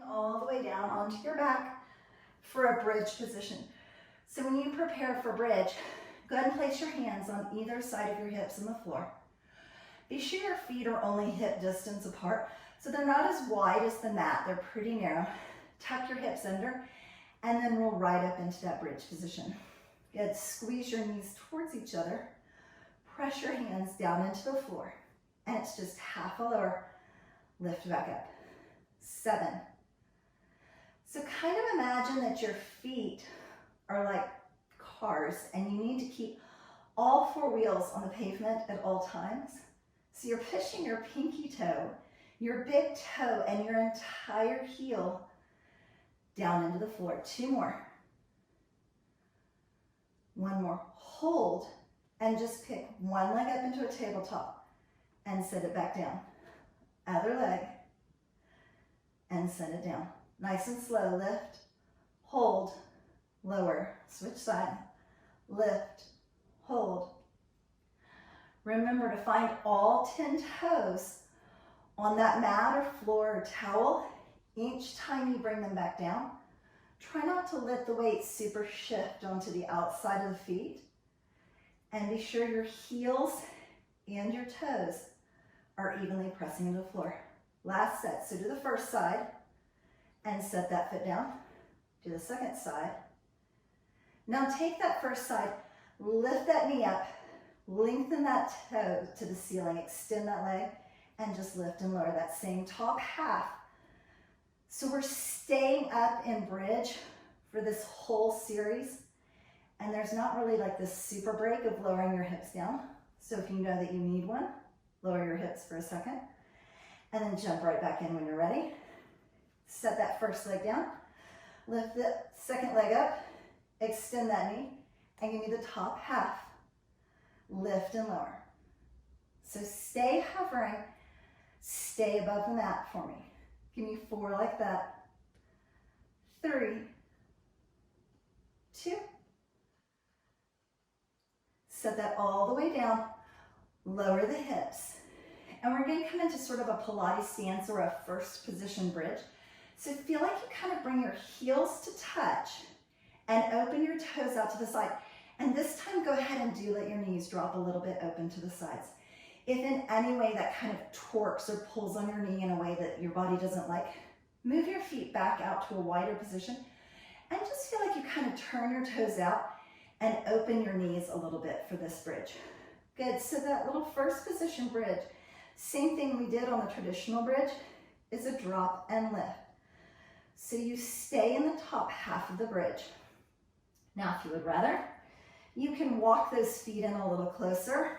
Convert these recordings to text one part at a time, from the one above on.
All the way down onto your back for a bridge position. So when you prepare for bridge, go ahead and place your hands on either side of your hips on the floor. Be sure your feet are only hip distance apart, so they're not as wide as the mat, they're pretty narrow. Tuck your hips under, and then roll right up into that bridge position. Good, squeeze your knees towards each other, press your hands down into the floor, and it's just half a lower, lift back up. 7. So kind of imagine that your feet are like cars and you need to keep all 4 wheels on the pavement at all times. So you're pushing your pinky toe, your big toe, and your entire heel down into the floor. 2 more. 1 more. Hold and just pick one leg up into a tabletop and set it back down. Other leg and set it down. Nice and slow. Lift, hold, lower, switch side, lift, hold. Remember to find all 10 toes on that mat or floor or towel each time you bring them back down. Try not to let the weight super shift onto the outside of the feet, and be sure your heels and your toes are evenly pressing into the floor. Last set. So do the first side and set that foot down. Do the second side. Now take that first side, lift that knee up, lengthen that toe to the ceiling, extend that leg, and just lift and lower that same top half. So we're staying up in bridge for this whole series, and there's not really like this super break of lowering your hips down. So if you know that you need one, lower your hips for a second, and then jump right back in when you're ready. Set that first leg down, lift the second leg up, extend that knee, and give me the top half. Lift and lower. So stay hovering, stay above the mat for me. Give me 4 like that. 3, 2. Set that all the way down, lower the hips. And we're going to come into sort of a Pilates stance or a first position bridge. So feel like you kind of bring your heels to touch and open your toes out to the side. And this time, go ahead and do let your knees drop a little bit open to the sides. If in any way that kind of torques or pulls on your knee in a way that your body doesn't like, move your feet back out to a wider position and just feel like you kind of turn your toes out and open your knees a little bit for this bridge. Good, so that little first position bridge, same thing we did on the traditional bridge, is a drop and lift. So you stay in the top half of the bridge. Now, if you would rather, you can walk those feet in a little closer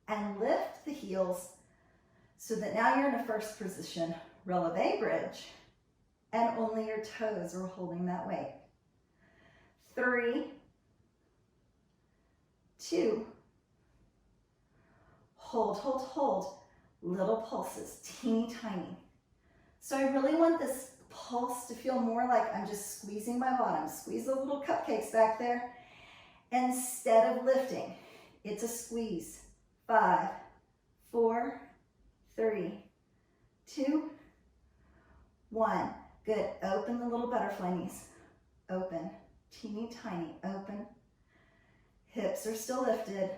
and lift the heels so that now you're in a first position releve bridge and only your toes are holding that weight. 3, 2, hold, hold, hold. Little pulses, teeny tiny. So I really want this pulse to feel more like I'm just squeezing my bottom. Squeeze the little cupcakes back there. Instead of lifting, it's a squeeze. 5, 4, 3, 2, 1. Good. Open the little butterfly knees. Open. Teeny tiny. Open. Hips are still lifted.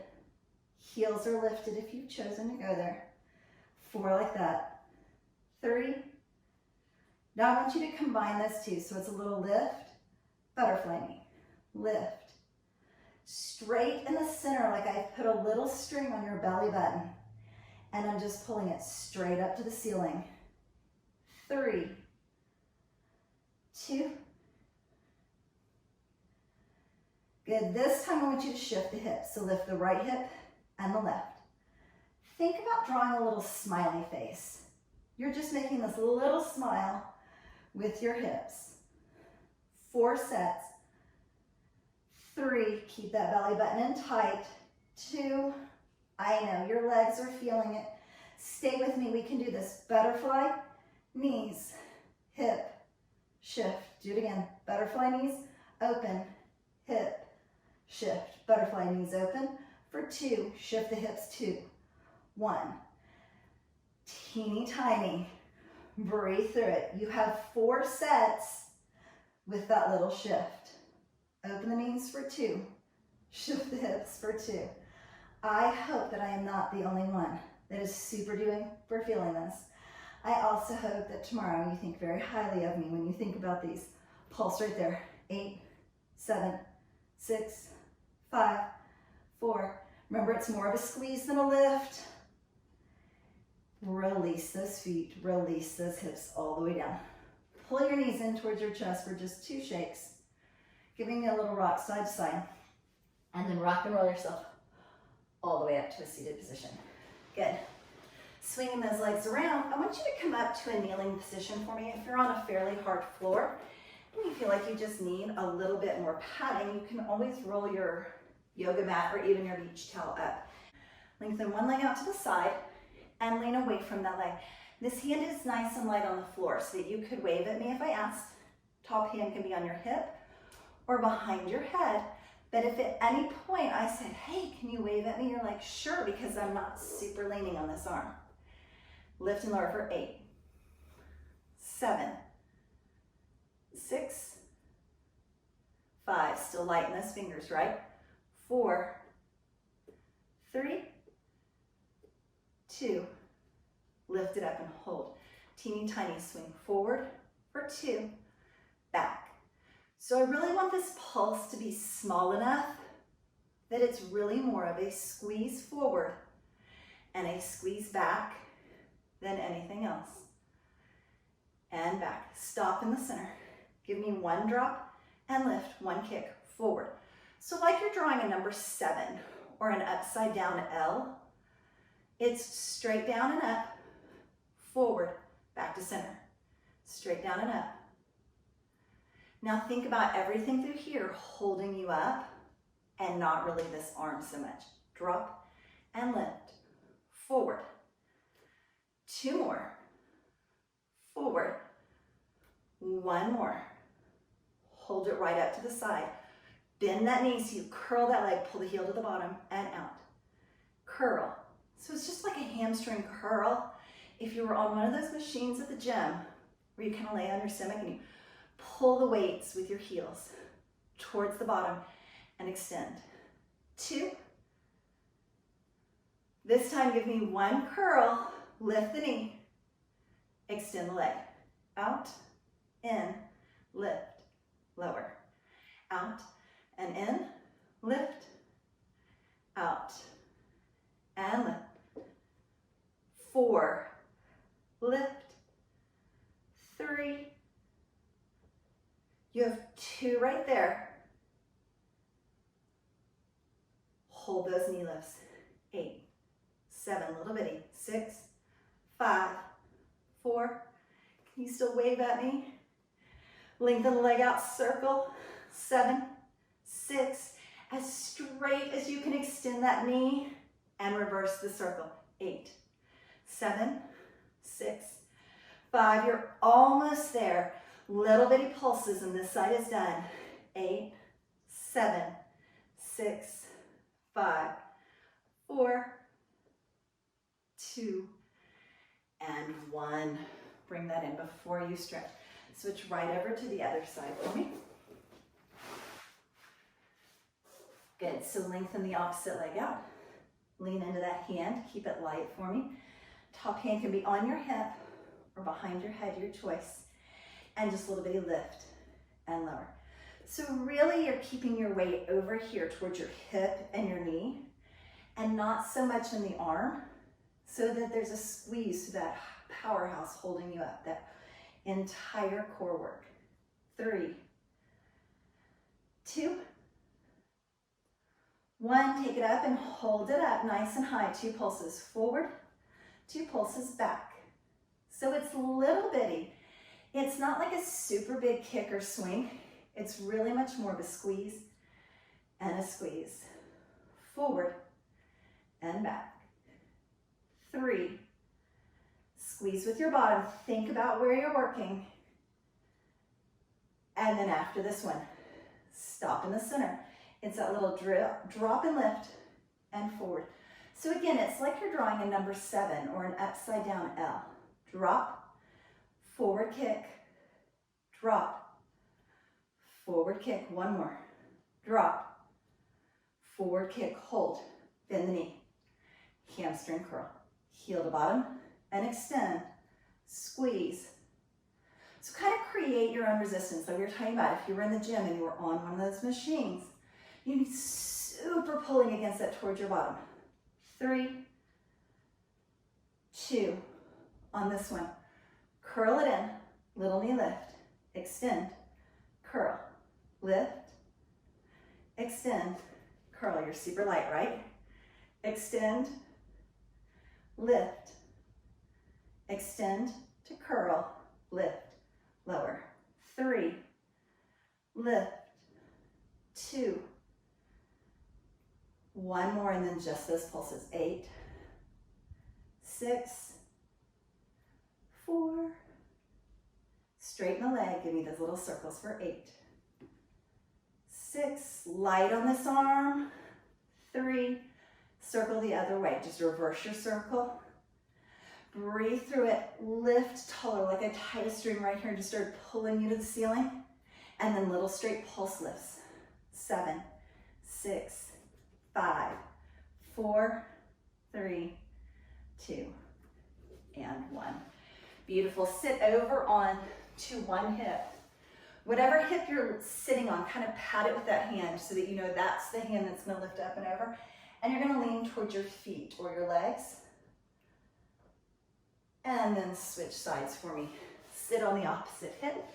Heels are lifted if you've chosen to go there. 4 like that. 3. Now I want you to combine those two. So it's a little lift, butterfly knee, lift. Straight in the center, like I put a little string on your belly button. And I'm just pulling it straight up to the ceiling. 3, 2. Good. This time I want you to shift the hips. So lift the right hip and the left. Think about drawing a little smiley face. You're just making this little smile with your hips. 4 sets. 3, keep that belly button in tight. 2, I know your legs are feeling it. Stay with me, we can do this. Butterfly, knees, hip, shift. Do it again. Butterfly knees, open, hip, shift. Butterfly knees open. For 2, shift the hips. 2, 1. Teeny tiny. Breathe through it. You have 4 sets with that little shift. Open the knees for 2. Shift the hips for 2. I hope that I am not the only one that is super doing for feeling this. I also hope that tomorrow you think very highly of me when you think about these. Pulse right there. 8, 7, 6, 5, 4. Remember, it's more of a squeeze than a lift. Release those feet, release those hips all the way down. Pull your knees in towards your chest for just 2 shakes, giving you a little rock side to side, and then rock and roll yourself all the way up to a seated position. Good. Swinging those legs around, I want you to come up to a kneeling position for me. If you're on a fairly hard floor and you feel like you just need a little bit more padding, you can always roll your yoga mat or even your beach towel up. Lengthen one leg out to the side and lean away from that leg. This hand is nice and light on the floor so that you could wave at me if I asked. Top hand can be on your hip or behind your head. But if at any point I said, hey, can you wave at me? You're like, sure, because I'm not super leaning on this arm. Lift and lower for 8, 7, 6, 5. Still lighten those fingers, right? 4, 3, 2. Lift it up and hold. Teeny tiny swing forward for 2, back. So I really want this pulse to be small enough that it's really more of a squeeze forward and a squeeze back than anything else. And back. Stop in the center. Give me 1 drop and lift, 1 kick forward. So like you're drawing a number 7 or an upside down L, it's straight down and up, forward, back to center. Straight down and up. Now think about everything through here holding you up and not really this arm so much. Drop and lift, forward. 2 more, forward. 1 more. Hold it right up to the side. Bend that knee so you curl that leg, pull the heel to the bottom and out. Curl. So it's just like a hamstring curl. If you were on one of those machines at the gym where you kind of lay on your stomach and you pull the weights with your heels towards the bottom and extend. 2. This time give me 1 curl, lift the knee, extend the leg. Out, in, lift, lower. Out and in, lift, out, and lift. 4, lift, 3, you have 2 right there. Hold those knee lifts. 8, 7, little bitty. 6, 5, 4. Can you still wave at me? Lengthen the leg out, circle. 7, 6. As straight as you can extend that knee and reverse the circle. 8, 7, 6, 5. You're almost there. Little bitty pulses and this side is done. 8, 7, 6, 5, 4, 2, and 1. Bring that in before you stretch. Switch right over to the other side for me. Good, so lengthen the opposite leg out. Lean into that hand, keep it light for me. Top hand can be on your hip or behind your head, your choice. And just a little bitty lift and lower. So really you're keeping your weight over here towards your hip and your knee and not so much in the arm so that there's a squeeze to that powerhouse holding you up, that entire core work. 3, 2, 1. Take it up and hold it up nice and high. 2 pulses forward, 2 pulses back. So it's little bitty. It's not like a super big kick or swing. It's really much more of a squeeze and a squeeze. Forward and back. 3. Squeeze with your bottom. Think about where you're working. And then after this one, stop in the center. It's that little drop and lift and forward. So again, it's like you're drawing a number 7 or an upside down L. Drop, forward kick, drop, forward kick, one more, drop, forward kick, hold, bend the knee, hamstring curl, heel to bottom, and extend, squeeze. So kind of create your own resistance. Like we were talking about, if you were in the gym and you were on one of those machines, you need super pulling against that towards your bottom. 3, 2, on this one. Curl it in, little knee lift, extend, curl, lift, extend, curl. You're super light, right? Extend, lift, extend to curl, lift, lower. 3, lift, 2, 1 more, and then just those pulses. 8, 6, 4, straighten the leg, give me those little circles for 8, 6, light on this arm, 3, circle the other way, just reverse your circle, breathe through it, lift taller, like I tied a string right here, just start pulling you to the ceiling, and then little straight pulse lifts, 7, 6, 5, 4, 3, 2, and 1. Beautiful. Sit over on to one hip. Whatever hip you're sitting on, kind of pat it with that hand so that you know that's the hand that's going to lift up and over. And you're going to lean towards your feet or your legs. And then switch sides for me. Sit on the opposite hip.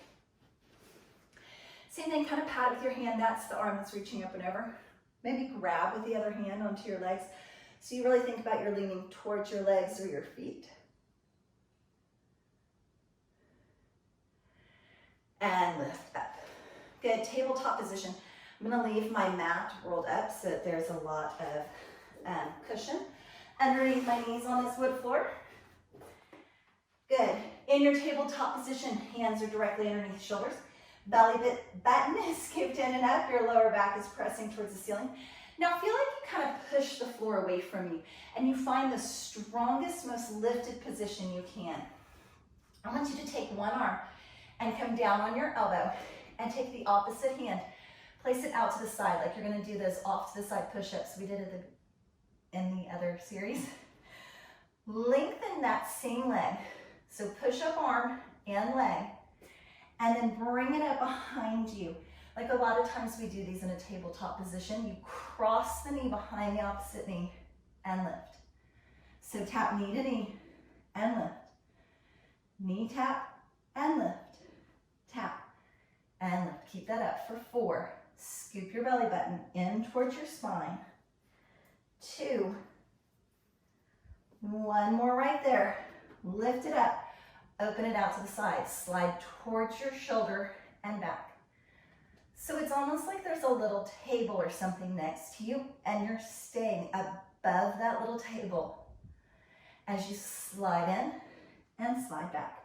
Same thing, kind of pat it with your hand. That's the arm that's reaching up and over. Maybe grab with the other hand onto your legs. So you really think about you're leaning towards your legs or your feet. And lift up. Good, tabletop position. I'm gonna leave my mat rolled up so that there's a lot of cushion underneath my knees on this wood floor. Good, in your tabletop position, hands are directly underneath shoulders. Belly button is scooped in and up, your lower back is pressing towards the ceiling. Now feel like you kind of push the floor away from you and you find the strongest, most lifted position you can. I want you to take one arm and come down on your elbow and take the opposite hand. Place it out to the side like you're gonna do those off to the side push-ups we did in the other series. Lengthen that same leg. So push up arm and leg, and then bring it up behind you. Like a lot of times we do these in a tabletop position. You cross the knee behind the opposite knee and lift. So tap knee to knee and lift. Knee tap and lift. Tap and lift. Keep that up for 4. Scoop your belly button in towards your spine. 2. 1 more right there. Lift it up. Open it out to the side. Slide towards your shoulder and back. So it's almost like there's a little table or something next to you and you're staying above that little table as you slide in and slide back.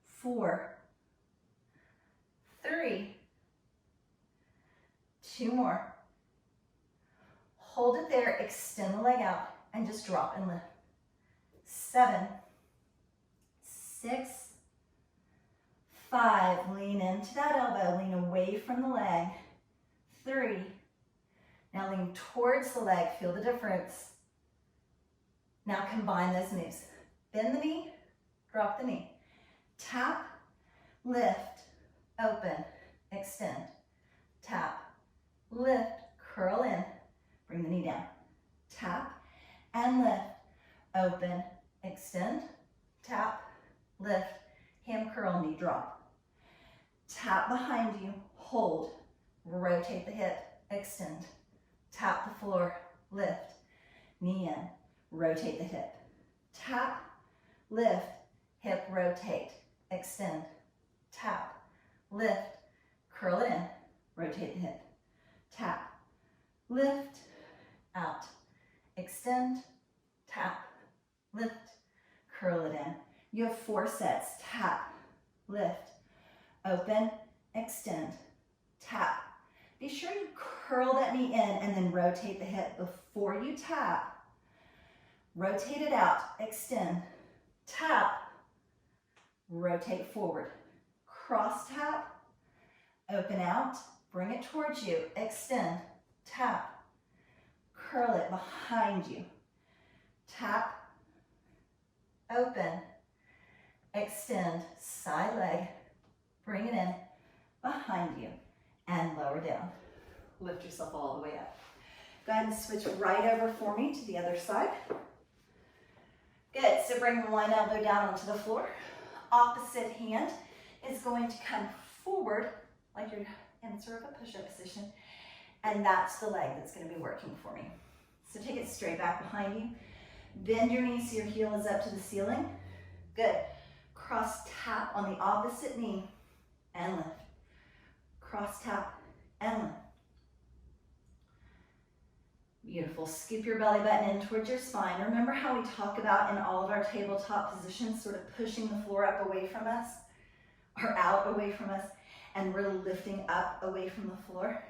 4, 3, 2 more. Hold it there, extend the leg out and just drop and lift. 7, 6, 5, lean into that elbow, lean away from the leg. 3, now lean towards the leg, feel the difference. Now combine those moves. Bend the knee, drop the knee. Tap, lift, open, extend. Tap, lift, curl in, bring the knee down. Tap and lift, open, extend. Tap, lift, ham curl, knee drop. Tap behind you, hold, rotate the hip, extend. Tap the floor, lift, knee in, rotate the hip. Tap, lift, hip rotate, extend. Tap, lift, curl it in, rotate the hip. Tap, lift, out, extend, tap, lift, curl it in. You have 4 sets. Tap, lift, open, extend, tap. Be sure you curl that knee in and then rotate the hip before you tap. Rotate it out, extend, tap, rotate forward. Cross tap, open out, bring it towards you, extend, tap, curl it behind you, tap, open, extend, side leg, bring it in, behind you, and lower down. Lift yourself all the way up. Go ahead and switch right over for me to the other side. Good, so bring one elbow down onto the floor. Opposite hand is going to come forward like you're in sort of a push-up position, and that's the leg that's going to be working for me. So take it straight back behind you. Bend your knees so your heel is up to the ceiling. Good. Cross tap on the opposite knee and lift. Cross tap and lift. Beautiful. Scoop your belly button in towards your spine. Remember how we talk about in all of our tabletop positions, sort of pushing the floor up away from us, or out away from us, and really lifting up away from the floor.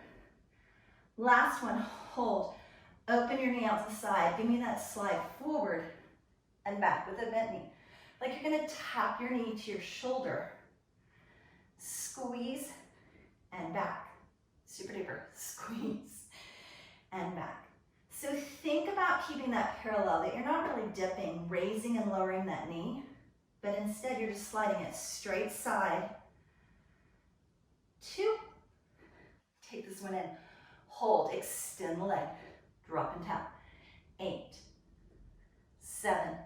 Last one, hold. Open your knee out to the side. Give me that slide forward and back with a bent knee. Like you're gonna tap your knee to your shoulder. Squeeze and back. Super duper. Squeeze and back. So think about keeping that parallel, that you're not really dipping, raising and lowering that knee, but instead you're just sliding it straight side. 2. Take this one in. Hold, extend the leg. Drop and tap. 8, 7,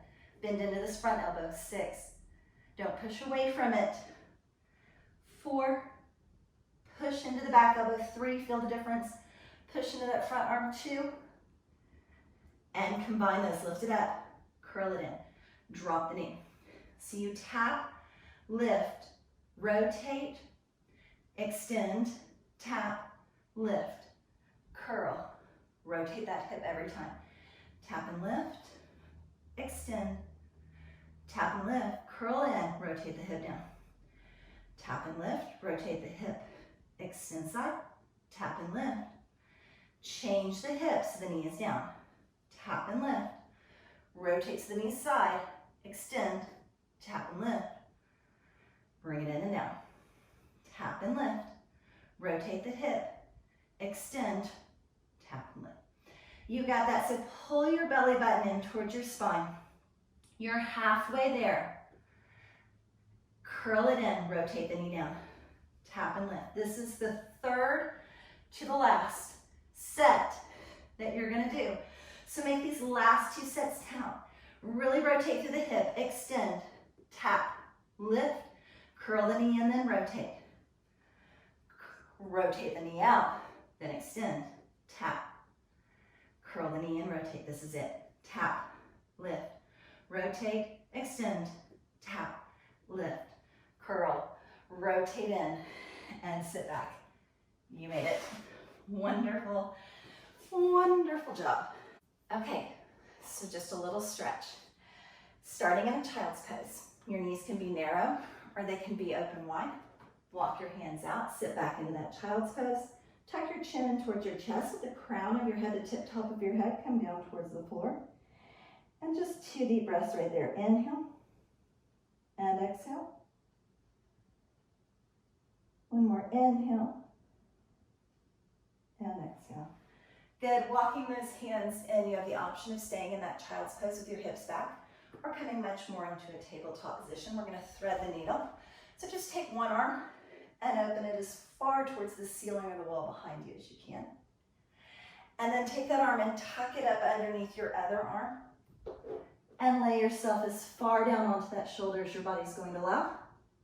bend into this front elbow. 6, don't push away from it. 4, push into the back elbow. 3, feel the difference. Push into that front arm. 2, and combine those. Lift it up, curl it in, drop the knee. So you tap, lift, rotate, extend, tap, lift, curl. Rotate that hip every time. Tap and lift, extend, tap and lift, curl in, rotate the hip down. Tap and lift, rotate the hip, extend side, tap and lift. Change the hip so the knee is down. Tap and lift, rotate to the knee side, extend, tap and lift. Bring it in and down. Tap and lift, rotate the hip, extend, tap and lift. You got that, so pull your belly button in towards your spine. You're halfway there. Curl it in, rotate the knee down. Tap and lift. This is the third to the last set that you're gonna do. So make these last 2 sets count. Really rotate through the hip, extend, tap, lift, curl the knee in, then rotate. Rotate the knee out, then extend, tap, curl the knee and rotate. This is it. Tap, lift, rotate, extend, tap, lift, curl, rotate in, and sit back. You made it. Wonderful, wonderful job. Okay, so just a little stretch. Starting in a child's pose. Your knees can be narrow or they can be open wide. Walk your hands out, sit back into that child's pose. Tuck your chin in towards your chest with the crown of your head, the tip top of your head come down towards the floor. And just 2 deep breaths right there. Inhale and exhale. One more inhale and exhale. Good, walking those hands in, you have the option of staying in that child's pose with your hips back or coming much more into a tabletop position. We're gonna thread the needle. So just take one arm and open it as far towards the ceiling or the wall behind you as you can. And then take that arm and tuck it up underneath your other arm and lay yourself as far down onto that shoulder as your body's going to allow.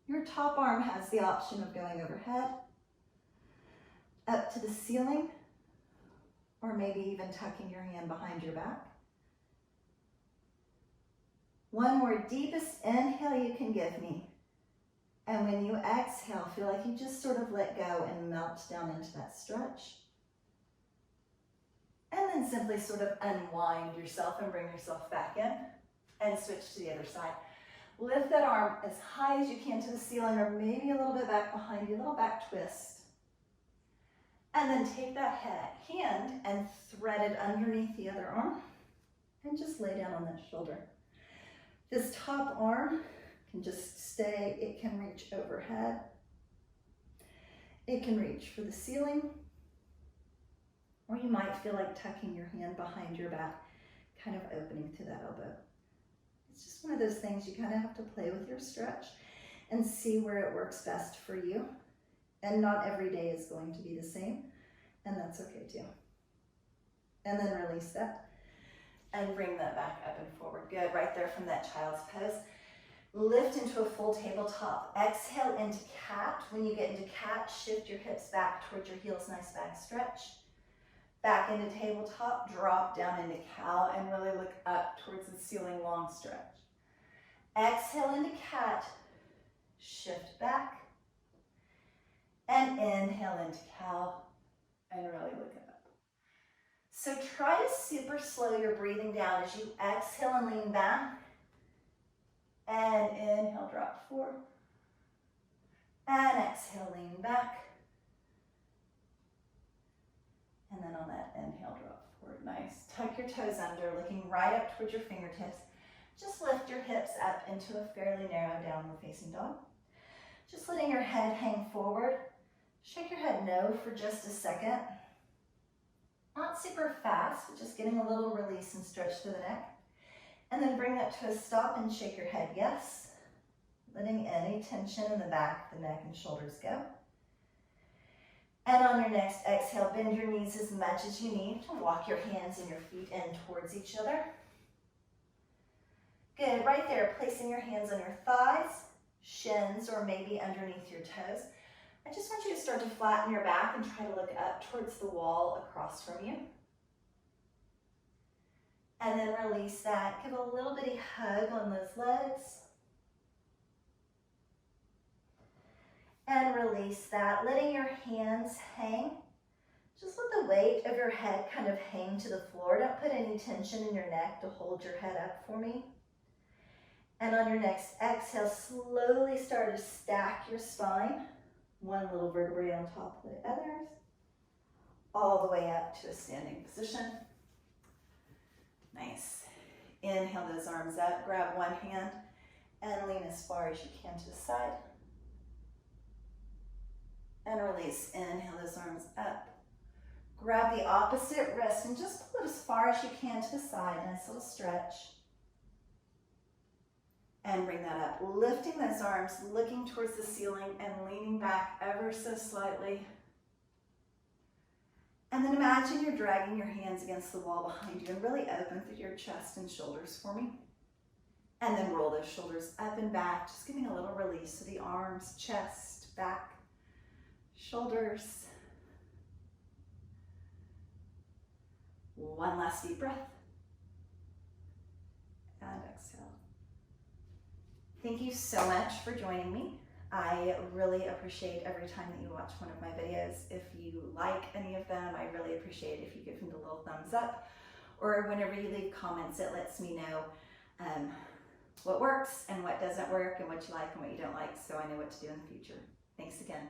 Your top arm has the option of going overhead, up to the ceiling, or maybe even tucking your hand behind your back. One more deepest inhale you can give me. And when you exhale, feel like you just sort of let go and melt down into that stretch. And then simply sort of unwind yourself and bring yourself back in and switch to the other side. Lift that arm as high as you can to the ceiling or maybe a little bit back behind you, a little back twist. And then take that hand and thread it underneath the other arm and just lay down on that shoulder. This top arm can just stay. It can reach overhead. It can reach for the ceiling. Or you might feel like tucking your hand behind your back, kind of opening to that elbow. It's just one of those things you kind of have to play with your stretch and see where it works best for you. And not every day is going to be the same, and that's okay too. And then release that and bring that back up and forward. Good, right there from that child's pose. Lift into a full tabletop. Exhale into cat. When you get into cat, shift your hips back towards your heels, nice back stretch. Back into tabletop, drop down into cow, and really look up towards the ceiling, long stretch. Exhale into cat, shift back, and inhale into cow, and really look up. So try to super slow your breathing down as you exhale and lean back, and inhale, drop forward, and exhale, lean back. And then on that inhale, drop forward. Nice. Tuck your toes under, looking right up towards your fingertips. Just lift your hips up into a fairly narrow downward facing dog. Just letting your head hang forward. Shake your head no for just a second. Not super fast, but just getting a little release and stretch through the neck. And then bring that to a stop and shake your head yes. Letting any tension in the back, the neck, and shoulders go. And on your next exhale, bend your knees as much as you need to walk your hands and your feet in towards each other. Good, right there, placing your hands on your thighs, shins, or maybe underneath your toes. I just want you to start to flatten your back and try to look up towards the wall across from you. And then release that. Give a little bitty hug on those legs. And release that, letting your hands hang. Just let the weight of your head kind of hang to the floor. Don't put any tension in your neck to hold your head up for me. And on your next exhale, slowly start to stack your spine. One little vertebrae on top of the others. All the way up to a standing position. Nice. Inhale those arms up, grab one hand, and lean as far as you can to the side. And release. Inhale those arms up. Grab the opposite wrist and just pull it as far as you can to the side. Nice little stretch. And bring that up. Lifting those arms, looking towards the ceiling and leaning back ever so slightly. And then imagine you're dragging your hands against the wall behind you and really open through your chest and shoulders for me. And then roll those shoulders up and back, just giving a little release to the arms, chest, back, shoulders. One last deep breath. And exhale. Thank you so much for joining me. I really appreciate every time that you watch one of my videos. If you like any of them, I really appreciate if you give me the little thumbs up, or whenever you leave comments, it lets me know what works and what doesn't work and what you like and what you don't like, so I know what to do in the future. Thanks again.